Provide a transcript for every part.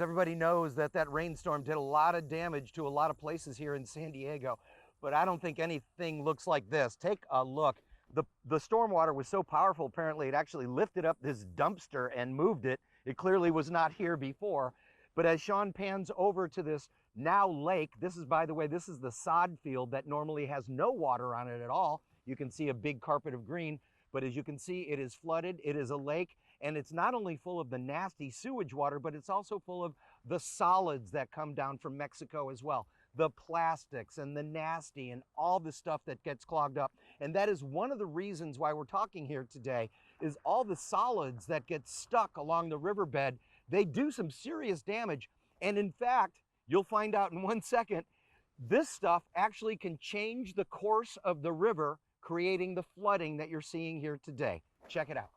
Everybody knows that that rainstorm did a lot of damage to a lot of places here in San Diego, but I don't think anything looks like this. Take a look. The stormwater was so powerful, apparently it actually lifted up this dumpster and moved it. It clearly was not here before. But as Sean pans over to this now lake, this is, by the way, this is the sod field that normally has no water on it at all. You can see a big carpet of green, but as you can see, it is flooded. It is a lake, and it's not only full of the nasty sewage water, but it's also full of the solids that come down from Mexico as well. The plastics and the nasty and all the stuff that gets clogged up. And that is one of the reasons why we're talking here today, is all the solids that get stuck along the riverbed. They do some serious damage. And in fact, you'll find out in 1 second, this stuff actually can change the course of the river, creating the flooding that you're seeing here today. Check it out.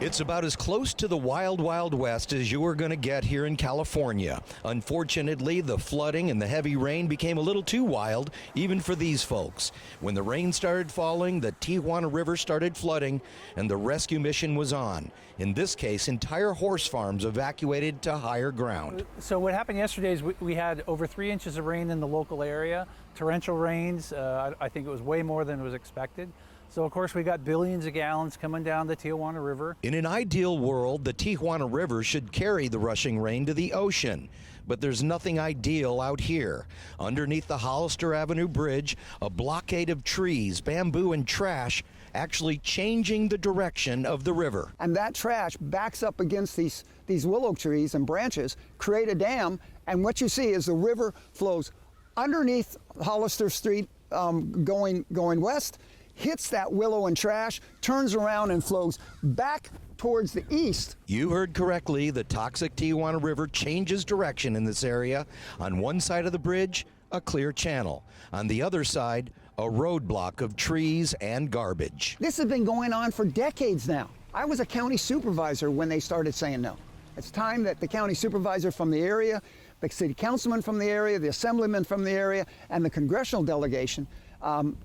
It's about as close to the wild, wild west as you are going to get here in California. Unfortunately, the flooding and the heavy rain became a little too wild, even for these folks. When the rain started falling, the Tijuana River started flooding, and the rescue mission was on. In this case, entire horse farms evacuated to higher ground. So what happened yesterday is we had over 3 inches of rain in the local area, torrential rains. I think it was way more than was expected. So, of course, we got billions of gallons coming down the Tijuana River. In an ideal world, the Tijuana River should carry the rushing rain to the ocean. But there's nothing ideal out here. Underneath the Hollister Avenue Bridge, a blockade of trees, bamboo, and trash actually changing the direction of the river. And that trash backs up against these willow trees and branches, create a dam, and what you see is the river flows underneath Hollister Street going west, hits that willow and trash, turns around and flows back towards the east. You heard correctly. The toxic Tijuana River changes direction in this area. On one side of the bridge, a clear channel. On the other side, a roadblock of trees and garbage. This has been going on for decades now. I was a county supervisor when they started saying no. It's time that the county supervisor from the area, the city councilman from the area, the assemblyman from the area, and the congressional delegation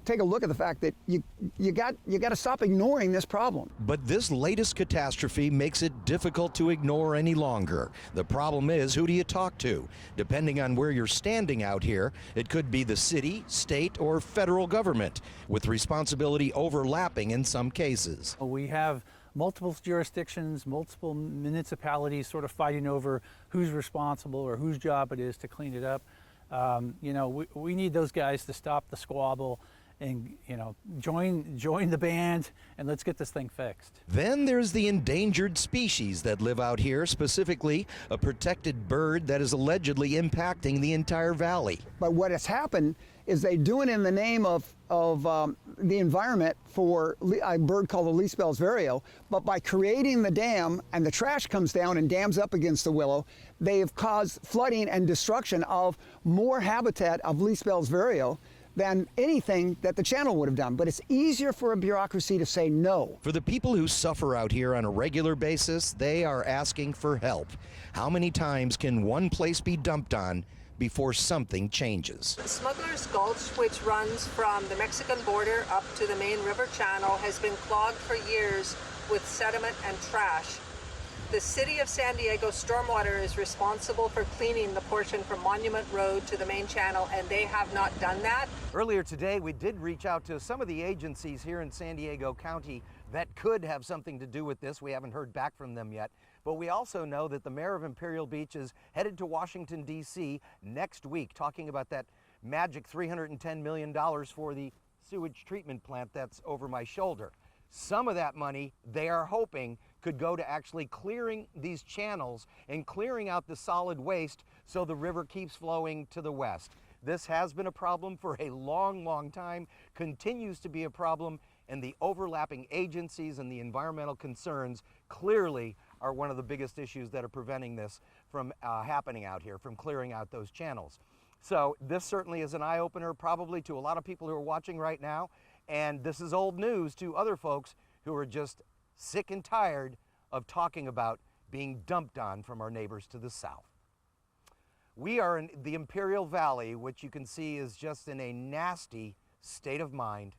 take a look at the fact that you got to stop ignoring this problem. But this latest catastrophe makes it difficult to ignore any longer. The problem is, who do you talk to? Depending on where you're standing out here, it could be the city, state, or federal government, with responsibility overlapping in some cases. We have multiple jurisdictions, multiple municipalities sort of fighting over who's responsible or whose job it is to clean it up. We need those guys to stop the squabble and, join the band, and let's get this thing fixed. Then there's the endangered species that live out here, specifically a protected bird that is allegedly impacting the entire valley. But what has happened is they do it in the name of the environment for a bird called the least Bell's vireo, but by creating the dam and the trash comes down and dams up against the willow, they have caused flooding and destruction of more habitat of least Bell's vireo than anything that the channel would have done. But it's easier for a bureaucracy to say no. For the people who suffer out here on a regular basis, they are asking for help. How many times can one place be dumped on before something changes? Smuggler's Gulch, which runs from the Mexican border up to the main river channel, has been clogged for years with sediment and trash. The City of San Diego Stormwater is responsible for cleaning the portion from Monument Road to the main channel, and they have not done that. Earlier today, we did reach out to some of the agencies here in San Diego County that could have something to do with this. We haven't heard back from them yet. But we also know that the mayor of Imperial Beach is headed to Washington, D.C. next week, talking about that magic $310 million for the sewage treatment plant that's over my shoulder. Some of that money, they are hoping, could go to actually clearing these channels and clearing out the solid waste so the river keeps flowing to the west. This has been a problem for a long, long time, continues to be a problem, and the overlapping agencies and the environmental concerns clearly are one of the biggest issues that are preventing this from happening out here, from clearing out those channels. So this certainly is an eye-opener probably to a lot of people who are watching right now, and this is old news to other folks who are just sick and tired of talking about being dumped on from our neighbors to the south. We are in the Imperial Valley, which you can see is just in a nasty state of mind.